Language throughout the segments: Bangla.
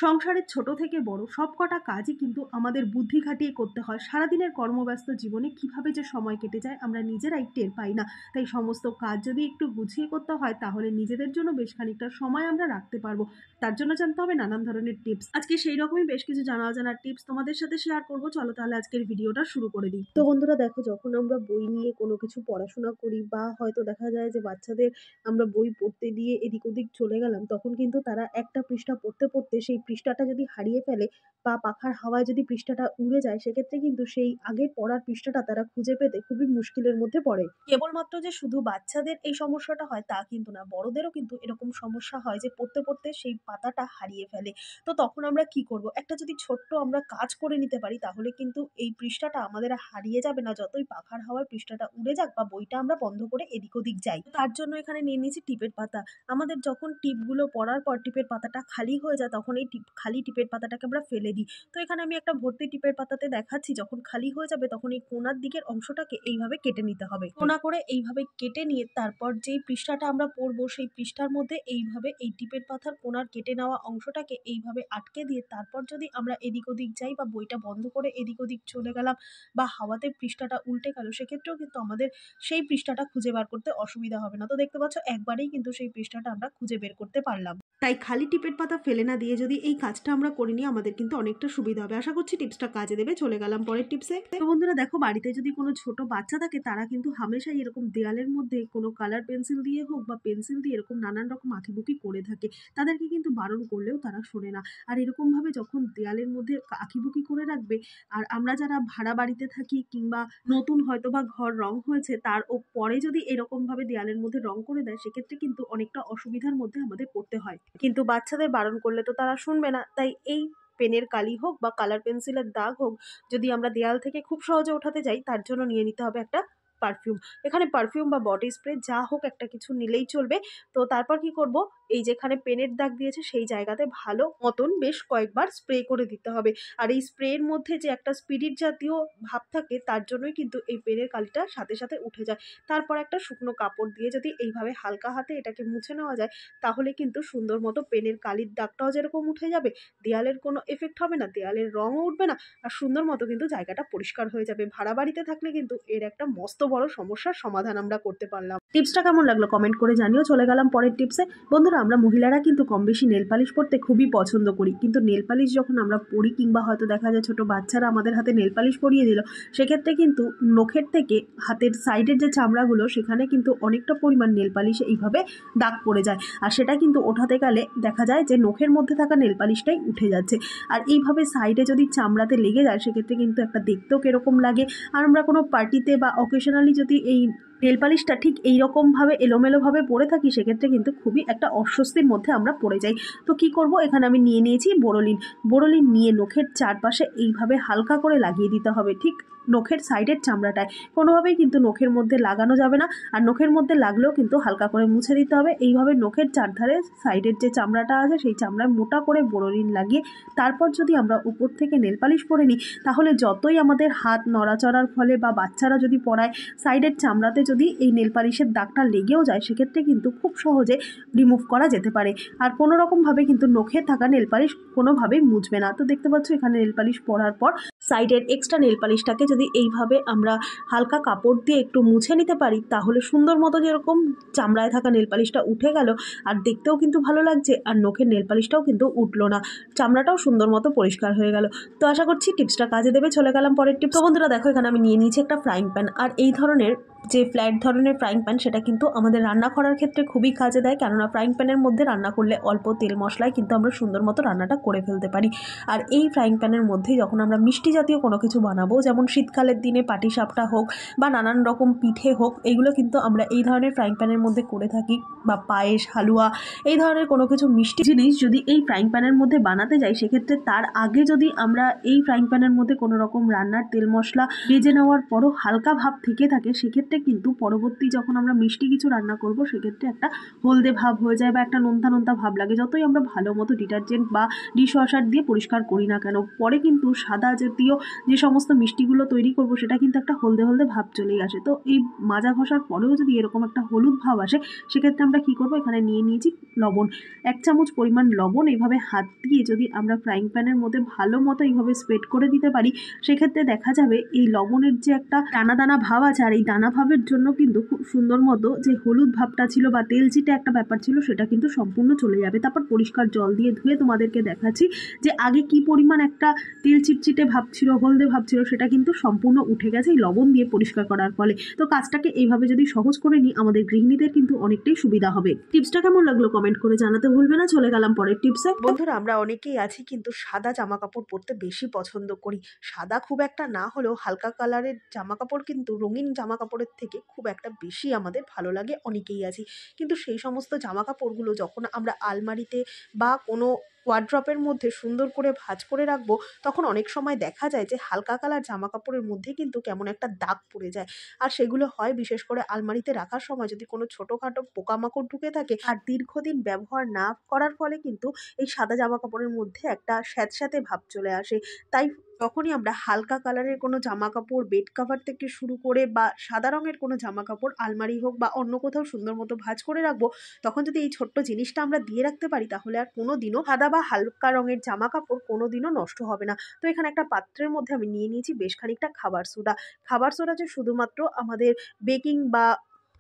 সংসারের ছোট থেকে বড় সবকটা কাজই কিন্তু আমাদের বুদ্ধি খাটিয়ে করতে হয়। সারাদিনের কর্মব্যস্ত জীবনে কিভাবে যে সময় কেটে যায় আমরা নিজেরাই টের পাই না। তাই সমস্ত কাজ যদি একটু গুছিয়ে করতে হয় তাহলে নিজেদের জন্য বেশ খানিকটা সময় আমরা রাখতে পারবো। তার জন্য জানতে হবে নানান ধরনের টিপস। আজকে সেই রকমই বেশ কিছু জানা অজানার টিপস তোমাদের সাথে শেয়ার করব। চলো তাহলে আজকের ভিডিওটা শুরু করে দিই। তো বন্ধুরা দেখো, যখন আমরা বই নিয়ে কোনো কিছু পড়াশোনা করি বা হয়তো দেখা যায় যে বাচ্চাদের আমরা বই পড়তে দিয়ে এদিক ওদিক চলে গেলাম, তখন কিন্তু তারা একটা পৃষ্ঠা পড়তে পড়তে সেই পৃষ্ঠাটা যদি হারিয়ে ফেলে বা পাখার হাওয়ায় যদি পৃষ্ঠাটা উড়ে যায়, সেক্ষেত্রে কিন্তু সেই আগের পড়ার পৃষ্ঠাটা তারা খুঁজে পেতে খুবই মুশকিলের মধ্যে পড়ে। কেবলমাত্র যে শুধু বাচ্চাদের এই সমস্যাটা হয় তা কিন্তু না, বড়দেরও কিন্তু এরকম সমস্যা হয় যে পড়তে পড়তে সেই পাতাটা হারিয়ে ফেলে। তো তখন আমরা কি করব? একটা যদি ছোট্ট আমরা কাজ করে নিতে পারি তাহলে কিন্তু এই পৃষ্ঠাটা আমাদের আর হারিয়ে যাবে না, যতই পাখার হাওয়ায় পৃষ্ঠাটা উড়ে যাক বা বইটা আমরা বন্ধ করে এদিক ওদিক যাই। তার জন্য এখানে নিয়ে নিয়েছি টিপের পাতা। আমাদের যখন টিপগুলো পড়ার পর টিপের পাতাটা খালি হয়ে যায় তখন এই খালি টিপের পাতাটাকে আমরা ফেলে দিই। তো এখানে আমি একটা ভর্তি টিপের পাতাতে দেখাচ্ছি, যখন খালি হয়ে যাবে তখন এই কোণার দিকের অংশটাকে এইভাবে কেটে নিতে হবে। কোণা করে এইভাবে কেটে নিয়ে তারপর যেই পৃষ্ঠাটা আমরা পড়বো সেই পৃষ্ঠার মধ্যে এইভাবে এই টিপের পাতার কোণার কেটে নেওয়া অংশটাকে এইভাবে আটকে দিয়ে তারপর যদি আমরা এদিক ওদিক যাই বা বইটা বন্ধ করে এদিক ওদিক চলে গেলাম বা হাওয়াতে পৃষ্ঠাটা উল্টে গেল, সেক্ষেত্রেও কিন্তু আমাদের সেই পৃষ্ঠাটা খুঁজে বার করতে অসুবিধা হবে না। তো দেখতে পাচ্ছ একবারেই কিন্তু সেই পৃষ্ঠাটা আমরা খুঁজে বের করতে পারলাম। তাই খালি টিপের পাতা ফেলে না দিয়ে যদি এই কাজটা আমরা করি নিই আমাদের কিন্তু অনেকটা সুবিধা হবে। আশা করছি টিপসটা কাজে দেবে। চলে গেলাম পরের টিপসে। তো বন্ধুরা দেখো, বাড়িতে যদি কোনো ছোট বাচ্চা থাকে তারা কিন্তু হামেশাই এরকম দেয়ালের মধ্যে কোনো কালার পেন্সিল দিয়ে হোক বা পেন্সিল দিয়ে এরকম নানান রকম আঁকিবুকি করে থাকে। তাদেরকে কিন্তু বারণ করলেও তারা শোনে না। আর এরকম ভাবে যখন দেয়ালের মধ্যে আঁকিবুকি করে রাখবে, আর আমরা যারা ভাড়া বাড়িতে থাকি কিংবা নতুন হয়তো বা ঘর রং হয়েছে তার পরে যদি এরকম ভাবে দেয়ালের মধ্যে রং করে দেয়, সেক্ষেত্রে কিন্তু অনেকটা অসুবিধার মধ্যে আমাদের পড়তে হয়। কিন্তু বাচ্চাদের বারণ করলে তো তারা শুনবে না। তাই এই পেনের কালি হোক বা কালার পেন্সিলের দাগ হোক, যদি আমরা দেয়াল থেকে খুব সহজে ওঠাতে যাই তার জন্য নিয়ে নিতে হবে একটা পারফিউম। এখানে পারফিউম বা বডি স্প্রে যা হোক একটা কিছু নিলেই চলবে। তো তারপর কি করব, এই যেখানে পেনের দাগ দিয়েছে সেই জায়গাতে ভালো মতন বেশ কয়েকবার স্প্রে করে দিতে হবে। আর এই স্প্রের মধ্যে যে একটা স্পিরিট জাতীয় ভাব থাকে তার জন্যই কিন্তু এই পেনের কালিটা সাথে সাথে উঠে যায়। তারপর একটা শুকনো কাপড় দিয়ে যদি এইভাবে হালকা হাতে এটাকে মুছে নেওয়া যায় তাহলে কিন্তু সুন্দর মতো পেনের কালির দাগটাও যেরকম উঠে যাবে, দেয়ালের কোনো এফেক্ট হবে না, দেয়ালের রঙও উঠবে না, আর সুন্দর মতো কিন্তু জায়গাটা পরিষ্কার হয়ে যাবে। ভাড়া বাড়িতে থাকলে কিন্তু এর একটা মস্ত বড় সমস্যার সমাধান আমরা করতে পারলাম। টিপসটা কেমন লাগলো কমেন্ট করে জানিও। চলে গেলাম পরের টিপসে। বন্ধুরা, আমরা মহিলারা কিন্তু কম বেশি নেল পালিশ পরতে খুবই পছন্দ করি, কিন্তু নেল পালিশ যখন আমরা পরি কিংবা হয়তো দেখা যায় ছোট বাচ্চারা আমাদের হাতে নেল পালিশ পরিয়ে দিল, সেক্ষেত্রে কিন্তু নখের থেকে হাতের সাইডের যে চামড়াগুলো সেখানে কিন্তু অনেকটা পরিমাণ নেল পালিশে এইভাবে দাগ পড়ে যায়। আর সেটা কিন্তু ওঠাতে গেলে দেখা যায় যে নখের মধ্যে থাকা নেল পালিশটাই উঠে যাচ্ছে। আর এইভাবে সাইডে যদি চামড়াতে লেগে যায় সেক্ষেত্রে কিন্তু একটা দেখতেও কিরকম লাগে। আর আমরা কোনো পার্টিতে বা অকেশনালি যদি এই নেল পালিশটা ঠিক এইরকমভাবে এলোমেলোভাবে পরে থাকি সেক্ষেত্রে কিন্তু খুবই একটা অস্বস্তির মধ্যে আমরা পড়ে যাই। তো কি করব, এখানে আমি নিয়ে নিয়েছি বোরোলিন। বোরোলিন নিয়ে নখের চারপাশে এইভাবে হালকা করে লাগিয়ে দিতে হবে, ঠিক নখের সাইডের চামড়াটায়। কোনোভাবেই কিন্তু নখের মধ্যে লাগানো যাবে না, আর নখের মধ্যে লাগলেও কিন্তু হালকা করে মুছে দিতে হবে। এইভাবে নখের চারধারে সাইডের যে চামড়াটা আছে সেই চামড়ায় মোটা করে বোরোলিন লাগিয়ে তারপর যদি আমরা উপর থেকে নেল পালিশ পরে নিই তাহলে যতই আমাদের হাত নড়াচড়ার ফলে বা বাচ্চারা যদি পড়ায় সাইডের চামড়াতে যদি এই নেল পালিশের দাগটা লেগেও যায় সেক্ষেত্রে কিন্তু খুব সহজে রিমুভ করা যেতে পারে। আর কোনো রকমভাবে কিন্তু নখে থাকা নেল পালিশ কোনোভাবেই মুছবে না। তো দেখতে পাচ্ছ এখানে নেল পালিশ পরার পর সাইডের এক্সট্রা নেল পালিশটাকে যদি এইভাবে আমরা হালকা কাপড় দিয়ে একটু মুছে নিতে পারি তাহলে সুন্দর মতো যেরকম চামড়ায় থাকা নেল পালিশটা উঠে গেল, আর দেখতেও কিন্তু ভালো লাগছে, আর নখের নেল পালিশটাও কিন্তু উঠলো না, চামড়াটাও সুন্দর মতো পরিষ্কার হয়ে গেল। তো আশা করছি টিপসটা কাজে দেবে। চলে গেলাম পরের টিপস। তো বন্ধুরা দেখো, এখানে আমি নিয়ে নিয়েছি একটা ফ্রাইং প্যান। আর এই ধরনের যে ফ্ল্যাট ধরনের ফ্রাইং প্যান সেটা কিন্তু আমাদের রান্না করার ক্ষেত্রে খুবই কাজে দেয়, কেননা ফ্রাইং প্যানের মধ্যে রান্না করলে অল্প তেল মশলায় কিন্তু আমরা সুন্দর মতো রান্নাটা করে ফেলতে পারি। আর এই ফ্রাইং প্যানের মধ্যে যখন আমরা মিষ্টি জাতীয় কোনো কিছু বানাবো, যেমন শীতকালের দিনে পাটিসাপটা হোক বা নানান রকম পিঠে হোক, এইগুলো কিন্তু আমরা এই ধরনের ফ্রাইং প্যানের মধ্যে করে থাকি, বা পায়েস, হালুয়া, এই ধরনের কোনো কিছু মিষ্টি জিনিস যদি এই ফ্রাইং প্যানের মধ্যে বানাতে যাই সেক্ষেত্রে তার আগে যদি আমরা এই ফ্রাইং প্যানের মধ্যে কোনো রকম রান্নার তেল মশলা ভেজে নেওয়ার পরও হালকা ভাব থেকে থাকে সেক্ষেত্রে কিন্তু পরবর্তী যখন আমরা মিষ্টি কিছু রান্না করব সেক্ষেত্রে একটা হলদে ভাব হয়ে যায় বা একটা নোনতা নোনতা ভাব লাগে। যতই আমরা ভালো মতো ডিটারজেন্ট বা ডিশওয়াশার দিয়ে পরিষ্কার করি না কেন, পরে কিন্তু সাদা যে জাতীয় যে সমস্ত মিষ্টিগুলো তৈরি করব সেটা কিন্তু একটা হলদে হলদে ভাব চলেই আসে। তো এই মাজা ঘষার পরেও যদি এরকম একটা হলুদ ভাব আসে, সেক্ষেত্রে আমরা কি করব, এখানে নিয়ে নিয়েছি লবণ। 1 চামচ পরিমাণ লবণ এইভাবে হাত দিয়ে যদি আমরা ফ্রাইং প্যানের মধ্যে ভালো মতো এইভাবে স্প্রেড করে দিতে পারি, সেক্ষেত্রে দেখা যাবে এই লবণের যে একটা দানা দানা ভাব আছে, আর এই দানা ভাবের জন্য কিন্তু খুব সুন্দর মতো যে হলুদ ভাবটা ছিল বা তেল চিটে একটা ব্যাপার ছিল, সেটা কিন্তু সম্পূর্ণ চলে যাবে। তারপর পরিষ্কার জল দিয়ে ধুয়ে তোমাদেরকে দেখাচ্ছি যে আগে কি পরিমাণ একটা তেল চিটচিটে ভাব ছিল, হলদে ভাব ছিল, সেটা কিন্তু সম্পূর্ণ উঠে গেছে এই লবণ দিয়ে পরিষ্কার করার ফলে। তো কাজটাকে এইভাবে যদি সহজ করে নিই, আমাদের গৃহিণীদের কিন্তু অনেকটাই সুবিধা হবে। টিপসটা কেমন লাগলো কমেন্ট করে জানাতে ভুলবে না। চলে গেলাম পরের টিপসে। বন্ধুরা, আমরা অনেকেই আছি কিন্তু সাদা জামা কাপড় পরতে বেশি পছন্দ করি। সাদা খুব একটা না হলেও হালকা কালারের জামা কাপড় কিন্তু রঙিন জামা কাপড়ের থেকে খুব একটা বেশি আমাদের ভালো লাগে, অনেকেই আছি। কিন্তু সেই সমস্ত জামা কাপড়গুলো যখন আমরা আলমারিতে বা কোনো ওয়ার্ড্রপের মধ্যে সুন্দর করে ভাঁজ করে রাখবো, তখন অনেক সময় দেখা যায় যে হালকা কালার জামা কাপড়ের মধ্যে কিন্তু কেমন একটা দাগ পড়ে যায়। আর সেগুলো হয় বিশেষ করে আলমারিতে রাখার সময় যদি কোনো ছোটোখাটো পোকামাকড় ঢুকে থাকে আর দীর্ঘদিন ব্যবহার না করার ফলে কিন্তু এই সাদা জামা কাপড়ের মধ্যে একটা স্যাঁতস্যাঁতে ভাব চলে আসে। তাই যখনই আমরা হালকা কালারের কোনো জামা কাপড় বেড কাভার থেকে শুরু করে বা সাদা রঙের কোনো জামা কাপড় আলমারি হোক বা অন্য কোথাও সুন্দর মতো ভাঁজ করে রাখবো, তখন যদি এই ছোট্ট জিনিসটা আমরা দিয়ে রাখতে পারি, তাহলে আর কোনো দিনও সাদা বা হালকা রঙের জামা কাপড় কোনো দিনও নষ্ট হবে না। তো এখানে একটা পাত্রের মধ্যে আমি নিয়ে নিয়েছি বেশ খানিকটা খাবার সোডা। খাবার সোডা যে শুধুমাত্র আমাদের বেকিং বা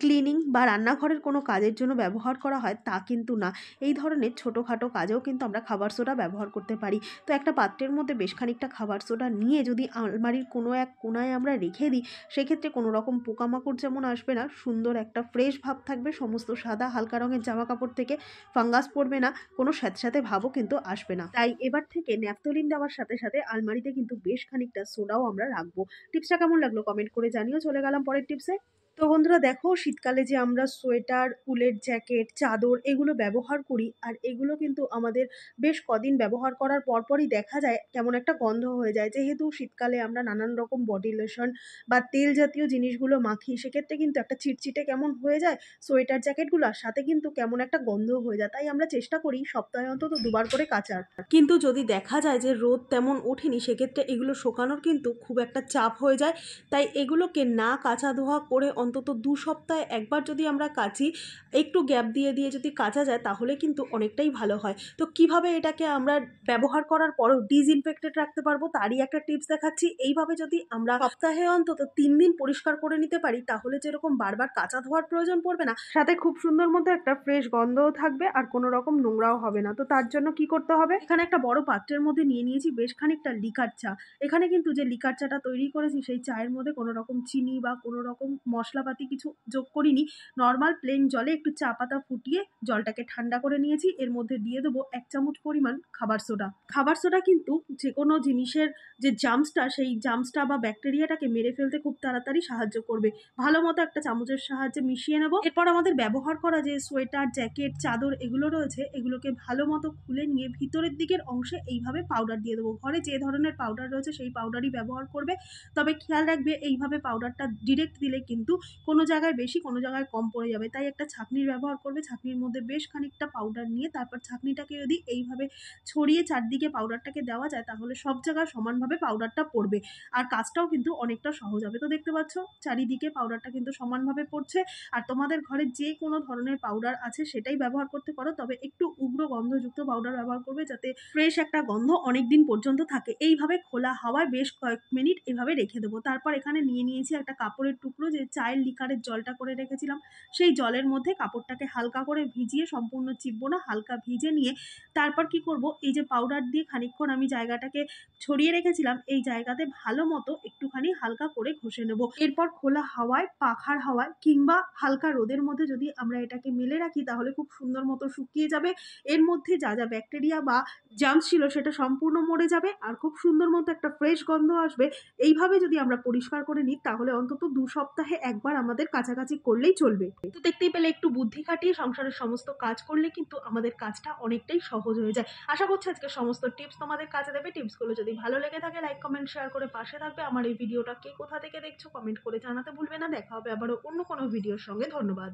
ক্লিনিং বা রান্নাঘরের কোনো কাজের জন্য ব্যবহার করা হয় তা কিন্তু না। এই ধরনের ছোটোখাটো কাজেও কিন্তু আমরা খাবার সোডা ব্যবহার করতে পারি। তো একটা পাত্রের মধ্যে বেশ খানিকটা খাবার সোডা নিয়ে যদি আলমারির কোনো এক কোণায় আমরা রেখে দিই, সেক্ষেত্রে কোনো রকম পোকামাকড় যেমন আসবে না, সুন্দর একটা ফ্রেশ ভাব থাকবে সমস্ত সাদা হালকা রঙের জামা কাপড় থেকে, ফাঙ্গাস পড়বে না, কোনো স্যাঁতস্যাঁতে ভাবও কিন্তু আসবে না। তাই এবার থেকে ন্যাপথলিন দেওয়ার সাথে সাথে আলমারিতে কিন্তু বেশ খানিকটা সোডাও আমরা রাখবো। টিপসটা কেমন লাগলো কমেন্ট করে জানিও। চলে গেলাম পরের টিপসে। তো বন্ধুরা দেখো, শীতকালে যে আমরা সোয়েটার, উলের জ্যাকেট, চাদর এগুলো ব্যবহার করি, আর এগুলো কিন্তু আমাদের বেশ কদিন ব্যবহার করার পরপরই দেখা যায় কেমন একটা গন্ধ হয়ে যায়। যেহেতু শীতকালে আমরা নানান রকম বডি লোশন বা তেল জাতীয় জিনিসগুলো মাখি, সেক্ষেত্রে কিন্তু একটা চিটচিটে কেমন হয়ে যায় সোয়েটার জ্যাকেটগুলো, আর সাথে কিন্তু কেমন একটা গন্ধ হয়ে যায়। তাই আমরা চেষ্টা করি সপ্তাহে অন্তত 2বার করে কাচার। কিন্তু যদি দেখা যায় যে রোদ তেমন ওঠেনি, সেক্ষেত্রে এগুলো শোকানোর কিন্তু খুব একটা চাপ হয়ে যায়। তাই এগুলোকে না কাচা ধোয়া করে অন্তত 2 সপ্তাহে একবার যদি আমরা কাচি, একটু গ্যাপ দিয়ে দিয়ে যদি কাচা যায়, তাহলে কিন্তু অনেকটাই ভালো হয়। তো কিভাবে এটাকে আমরা ব্যবহার করার পরও ডিসইনফেক্টেড রাখতে পারবো, তারই একটা টিপস দেখাচ্ছি। এইভাবে যদি আমরা সপ্তাহে অন্তত 3 দিন পরিষ্কার করে নিতে পারি, তাহলে যেরকম বারবার কাচা ধোয়ার প্রয়োজন পড়বে না, সাথে খুব সুন্দর মতো একটা ফ্রেশ গন্ধও থাকবে আর কোনো রকম নোংরাও হবে না। তো তার জন্য কি করতে হবে, এখানে একটা বড় পাত্রের মধ্যে নিয়ে নিয়েছি বেশ খানিকটা লিকার চা। এখানে কিন্তু যে লিকার চাটা তৈরি করেছি, সেই চায়ের মধ্যে কোনো রকম চিনি বা কোনো রকম মশলাপাতি কিছু যোগ করিনি। নর্মাল প্লেন জলে একটু চা পাতা ফুটিয়ে জলটাকে ঠান্ডা করে নিয়েছি। এর মধ্যে দিয়ে দেবো 1 চামচ পরিমাণ খাবার সোডা। খাবার সোডা কিন্তু যে কোনো জিনিসের যে জার্মসটা, সেই জার্মসটা বা ব্যাকটেরিয়াটাকে মেরে ফেলতে খুব তাড়াতাড়ি সাহায্য করবে। ভালো মতো একটা চামচের সাহায্যে মিশিয়ে নেব। এরপর আমাদের ব্যবহার করা যে সোয়েটার, জ্যাকেট, চাদর এগুলো রয়েছে, এগুলোকে ভালো মতো খুলে নিয়ে ভিতরের দিকের অংশে এইভাবে পাউডার দিয়ে দেবো। ঘরে যে ধরনের পাউডার রয়েছে সেই পাউডারই ব্যবহার করবে। তবে খেয়াল রাখবে, এইভাবে পাউডারটা ডিরেক্ট দিলে কিন্তু কোনো জায়গায় বেশি, কোনো জায়গায় কম পড়ে যাবে। তাই একটা ছাঁকনির ব্যবহার করবে। ছাঁকনির মধ্যে বেশ খানিকটা পাউডার নিয়ে তারপর ছাঁকনিটাকে যদি এইভাবে ছড়িয়ে চারদিকে পাউডারটাকে দেওয়া যায়, তাহলে সব জায়গায় সমানভাবে পাউডারটা পড়বে আর কাজটাও কিন্তু অনেকটা সহজ হবে। তো দেখতে পাচ্ছ চারিদিকে পাউডারটা কিন্তু সমানভাবে পড়ছে। আর তোমাদের ঘরে যে কোনো ধরনের পাউডার আছে সেটাই ব্যবহার করতে পারো, তবে একটু উগ্র গন্ধযুক্ত পাউডার ব্যবহার করবে, যাতে ফ্রেশ একটা গন্ধ অনেক দিন পর্যন্ত থাকে। এইভাবে খোলা হাওয়ায় বেশ কয়েক মিনিট এভাবে রেখে দেবো। তারপর এখানে নিয়ে নিয়েছি একটা কাপড়ের টুকরো, যে চায়ের লিকারের জলটা করে রেখেছিলাম, সেই জলের মধ্যে কাপড়টাকে হালকা করে ভিজিয়ে, সম্পূর্ণ চিপবো না, হালকা ভিজে নিয়ে তারপর কি করব, এই যে পাউডার দিয়ে খানিকক্ষণ আমি জায়গাটাকে ছড়িয়ে রেখেছিলাম, এই জায়গাতে ভালো মতো একটুখানি হালকা করে ঘষে নেব। এরপর খোলা হাওয়ায়, পাখার হাওয়ায় কিংবা হালকা রোদের মধ্যে যদি আমরা এটাকে মেলে রাখি, তাহলে খুব সুন্দর মতো শুকিয়ে যাবে। এর মধ্যে যা যা ব্যাকটেরিয়া বা জার্মস ছিল সেটা সম্পূর্ণ মরে যাবে আর খুব সুন্দর মতো একটা ফ্রেশ গন্ধ আসবে। এইভাবে যদি আমরা পরিষ্কার করে নিই, তাহলে অন্তত 2 সপ্তাহে একবার আমাদের কাছাকাছি করলেই চলবে। তো দেখতেই পেলে, একটু বুদ্ধি খাটিয়ে সংসারের সমস্ত কাজ করলে কিন্তু আমাদের কাজটা অনেকটাই সহজ হয়ে যায়। আশা করছি আজকে সমস্ত টিপস তোমাদের কাজে দেবে। টিপসগুলো যদি ভালো লেগে থাকে, লাইক, কমেন্ট, শেয়ার করে পাশে থাকবে। আমার এই ভিডিওটা কে কোথা থেকে দেখছো কমেন্ট করে জানাতে ভুলবে না। দেখা হবে আবারও অন্য কোনো ভিডিওর সঙ্গে। ধন্যবাদ।